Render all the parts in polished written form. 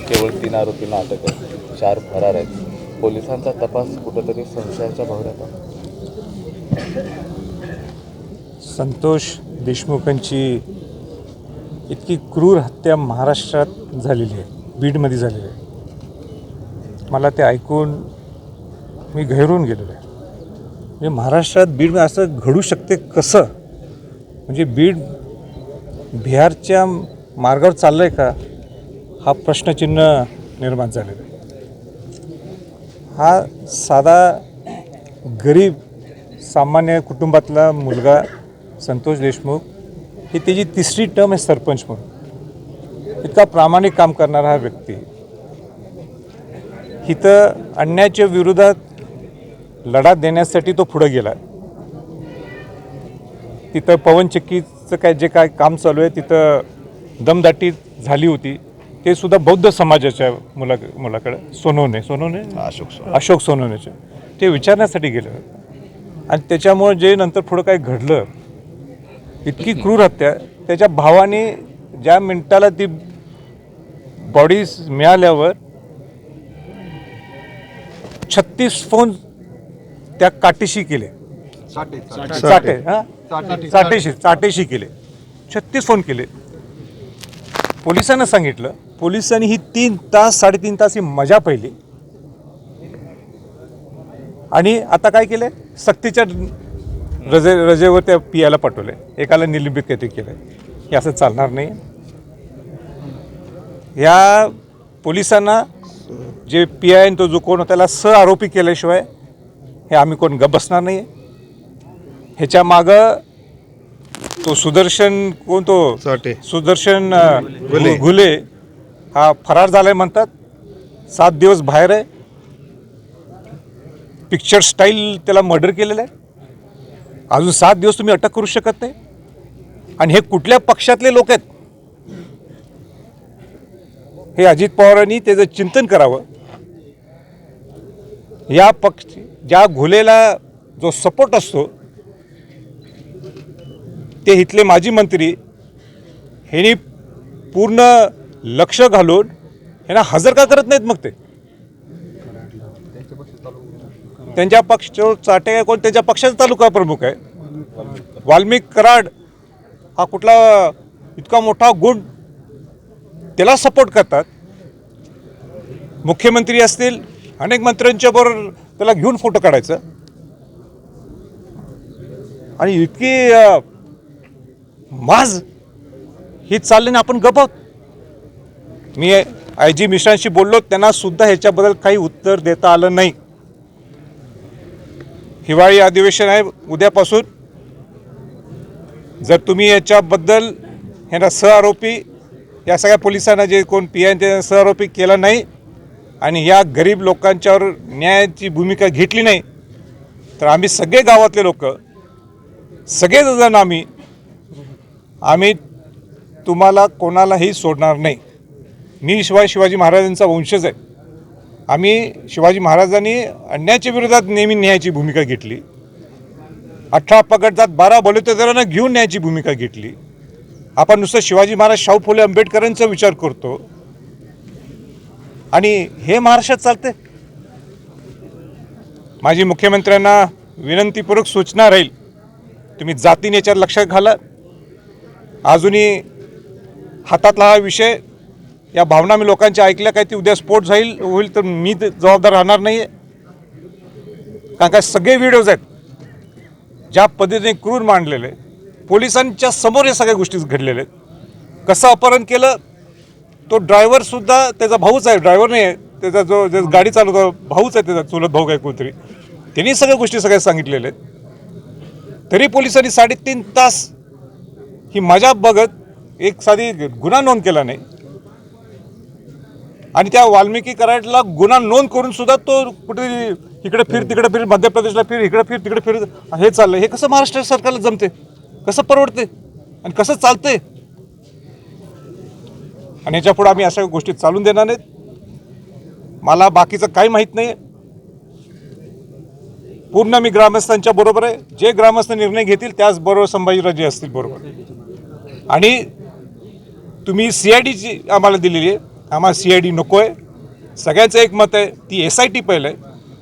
केवळ 3 आरोपींना अटक आहे, 4 फरार आहेत. पोलिसांचा तपास कुठंतरी संशयाच्या भोवऱ्यात आहे. संतोष देशमुखांची इतकी क्रूर हत्या महाराष्ट्रात झालेली आहे, बीडमध्ये झालेली आहे. मला ते ऐकून मी गहिरून गेलेलो आहे. म्हणजे महाराष्ट्रात बीड असं घडू शकते कसं? म्हणजे बीड बिहारच्या मार्गावर चाललं आहे का, हा प्रश्नचिन्ह निर्माण झालेला आहे. हा साधा गरीब सामान्य कुटुंबातला मुलगा संतोष देशमुख, ही त्याची 3री टर्म आहे सरपंच म्हणून. इतका प्रामाणिक काम करणारा हा व्यक्ती इथं अन्यायाच्या विरोधात लढा देण्यासाठी तो पुढे गेला. तिथं पवनचक्कीचं जे काय काम चालू आहे तिथं दमदाटी झाली होती. ते सुद्धा बौद्ध समाजाच्या मुलाकडे सोनवणे अशोक सोनवणेचे ते विचारण्यासाठी गेलं. आणि त्याच्यामुळे जे नंतर पुढं काय घडलं, इतकी क्रूर हत्या. त्याच्या भावाने ज्या मिनिटाला ती बॉडी मिळाल्यावर 36 फोन त्या काटेशी केले, चाटेशी केले. 36 फोन केले. पोलिसांना सांगितलं. पोलिसांनी ही 3 तास 3.5 तास ही मजा पाहिली. आणि आता काय केलं, सक्तीच्या रजेवर त्या पियाला पाठवले, एकाला निलंबित काहीतरी केलं. हे असं चालणार नाही. या पोलिसांना जे पी आय तो जो कोण त्याला आरोपी केल्याशिवाय हे आम्ही कोण गप बसणार नाही. ह्याच्या मागं तो सुदर्शन कोण, तो सुदर्शन घुले हा फरार झालाय म्हणतात. 7 दिवस बाहेर आहे. पिक्चर स्टाईल त्याला मर्डर केलेलं आहे. अजून 7 दिवस तुम्ही अटक करू शकत नाही. आणि हे कुठल्या पक्षातले लोक आहेत हे अजित पवारांनी त्याचं चिंतन करावं. या ज्या घुलेला जो सपोर्ट असतो ते इथले माजी मंत्री ह्यांनी पूर्ण लक्ष घालून ह्यांना हजर का करत नाहीत? मग ते त्यांच्या पक्ष चाटे कोण, त्यांच्या पक्षाचा तालुका प्रमुख आहे वाल्मिक कराड, हा कुठला इतका मोठा गुण, त्याला सपोर्ट करतात. मुख्यमंत्री असतील, अनेक मंत्र्यांच्या बरोबर त्याला घेऊन फोटो काढायचं. आणि इतकी माज ही चालली ना, आपण गप आहोत. मी IG मिश्रांशी बोललो, त्यांना सुद्धा ह्याच्याबद्दल काही उत्तर देता आलं नाही. हिवाळी अधिवेशन आहे उद्यापासून. जर तुम्ही याच्याबद्दल ह्यांना आरोपी, या सगळ्या पोलिसांना जे कोण PI ते आरोपी केला नाही आणि या गरीब लोकांच्यावर न्यायाची भूमिका घेतली नाही, तर आम्ही सगळे गावातले लोक सगळेजण आम्ही तुम्हाला कोणालाही सोडणार नाही. मी शिवाजी महाराजांचा वंशज आहे. आम्ही शिवाजी महाराजांनी अन्यायाच्या विरोधात नेहमी न्यायाची भूमिका घेतली. 18 पगडजात 12 बलुतेदारांना घेऊन न्यायाची भूमिका घेतली. आपण नुसतं शिवाजी महाराज, शाहू फुले आंबेडकरांचा विचार करतो आणि हे महाराष्ट्रात चालते. माझी मुख्यमंत्र्यांना विनंतीपूर्वक सूचना राहील, तुम्ही जातीने याच्यात लक्षात घाला. अजूनही हातातला हा विषय, या भावना मी लोकांच्या ऐकल्या, काय ती उद्या स्फोट होईल तर मी जबाबदार राहणार नाही आहे. कारण काय सगळे व्हिडिओज आहेत ज्या पद्धतीने क्रूर मांडलेले, पोलिसांच्या समोर या सगळ्या गोष्टी घडलेल्या आहेत. कसं अपहरण केलं, तो ड्रायव्हरसुद्धा त्याचा भाऊच आहे, ड्रायव्हर नाही आहे, त्याचा जो गाडी चालवतो भाऊच आहे, त्याचा चुलत भाऊ काय कोणतरी, त्यांनी सगळ्या गोष्टी सगळ्या सांगितलेल्या आहेत. तरी पोलिसांनी 3.5 तास ही मजा बघत एक साधी गुन्हा नोंद केला नाही. आणि त्या वाल्मिकी कराडला गुन्हा नोंद करून सुद्धा तो कुठे इकडे फिर तिकडे फिर, मध्य प्रदेशला फिर, इकडे फिर तिकडे फिर, हे चाललं. हे कसं महाराष्ट्र सरकारला जमते, कसं परवडते आणि कसं चालते? आणि याच्या पुढे आम्ही अशा गोष्टी चालून देणार नाहीत. मला बाकीचं काही माहीत नाही. पूर्ण मी ग्रामस्थांच्या बरोबर आहे. जे ग्रामस्थ निर्णय घेतील त्याचबरोबर संभाजीराजे असतील बरोबर. आणि तुम्ही CIDची आम्हाला दिलेली आहे, आम्हाला CID नको आहे. सगळ्यांचं एक मत आहे, ती SIT पहिलं आहे.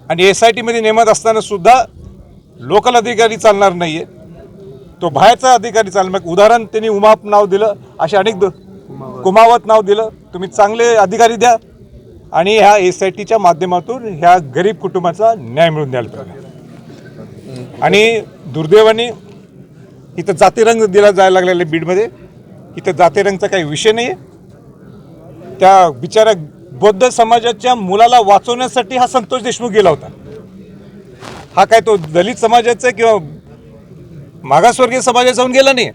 आणि SITमध्ये नेमत असताना सुद्धा लोकल अधिकारी चालणार नाही आहे, तो बाहेरचा अधिकारी चालणार. मग उदाहरण त्यांनी उमाप नाव दिलं, असे अनेक कुमावत नाव दिलं. तुम्ही चांगले अधिकारी द्या आणि ह्या SITच्या माध्यमातून ह्या गरीब कुटुंबाचा न्याय मिळवून द्यायला पाहिजे. आणि दुर्दैवाने इथं जातीरंग दिला जायला लागलेला आहे बीडमध्ये. इथं जातीरंगचा काही विषय नाही आहे. त्या बिचाऱ्या बौद्ध समाजाच्या मुलाला वाचवण्यासाठी हा संतोष देशमुख गेला होता. हा काय तो दलित समाजाचा किंवा मागासवर्गीय समाजाचा जाऊन गेला नाही,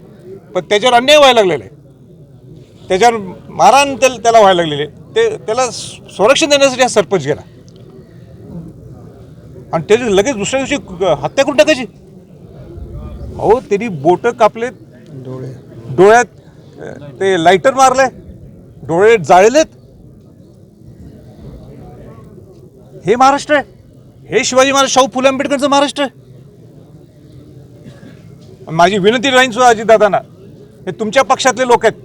पण त्याच्यावर अन्याय व्हायला लागलेला आहे, त्याच्यावर मारहाण त्याला व्हायला लागलेली आहे. त्याला संरक्षण देण्यासाठी हा सरपंच गेला आणि त्याची लगेच दुसऱ्या दिवशी हत्या करून टाकायची. अहो त्यांनी बोटं कापलेत, डोळ्यात ते लायटर मारले, डोळे जाळलेत. हे महाराष्ट्र आहे? हे शिवाजी महाराज शाहू फुले आंबेडकरचं महाराष्ट्र आहे? माझी विनंती राहीन सुद्धा अजितदादांना, हे तुमच्या पक्षातले लोक आहेत.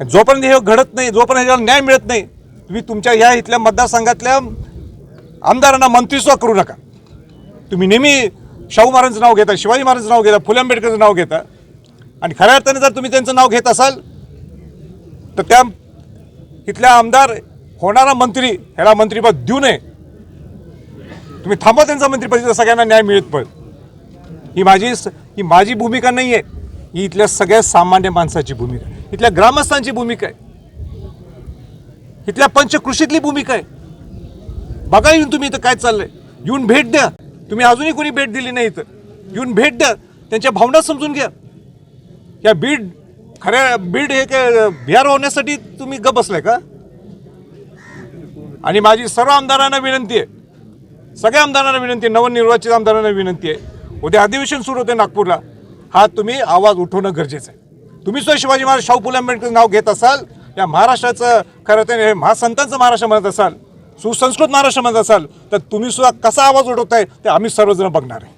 जोपर्यंत हे घडत नाही, जोपर्यंत ह्याला न्याय मिळत नाही, तुम्ही तुमच्या ह्या इथल्या मतदारसंघातल्या आमदारांना मंत्रीसुद्धा करू नका. तुम्ही नेहमी शाहू महाराजांचं नाव घेता, शिवाजी महाराजांचं नाव घेता, फुले आंबेडकरचं नाव घेता. आणि खऱ्या अर्थाने जर तुम्ही त्यांचं नाव घेत असाल तर त्या इथल्या आमदार होणारा मंत्री ह्याला मंत्रिपद देऊ नये. तुम्ही थांबा त्यांचा मंत्रिपद, सगळ्यांना न्याय मिळत पण. ही माझी भूमिका नाही आहे, ही इथल्या सगळ्या सामान्य माणसाची भूमिका आहे, इथल्या ग्रामस्थांची भूमिका आहे, इथल्या पंचकृषीतली भूमिका आहे. बघा येऊन तुम्ही इथं काय चाललंय, येऊन भेट द्या. तुम्ही अजूनही कोणी भेट दिली नाही, इथं येऊन भेट द्या, त्यांच्या भावना समजून घ्या. या बीड हे काय बिहार होण्यासाठी तुम्ही गप बसलाय का? आणि माझी सर्व आमदारांना विनंती आहे, सगळ्या आमदारांना विनंती आहे, नवनिर्वाचित आमदारांना विनंती आहे, उद्या अधिवेशन सुरू होते नागपूरला, हा तुम्ही आवाज उठवणं गरजेचं आहे. तुम्ही सुद्धा शिवाजी महाराज शाहू फुले आंबेडकर नाव घेत असाल, या महाराष्ट्राचं खरं तर महासंतांचं महाराष्ट्र म्हणत असाल, सुसंस्कृत महाराष्ट्र म्हणत असाल, तर तुम्ही सुद्धा कसा आवाज उठवताय ते आम्ही सर्वजण बघणार आहे.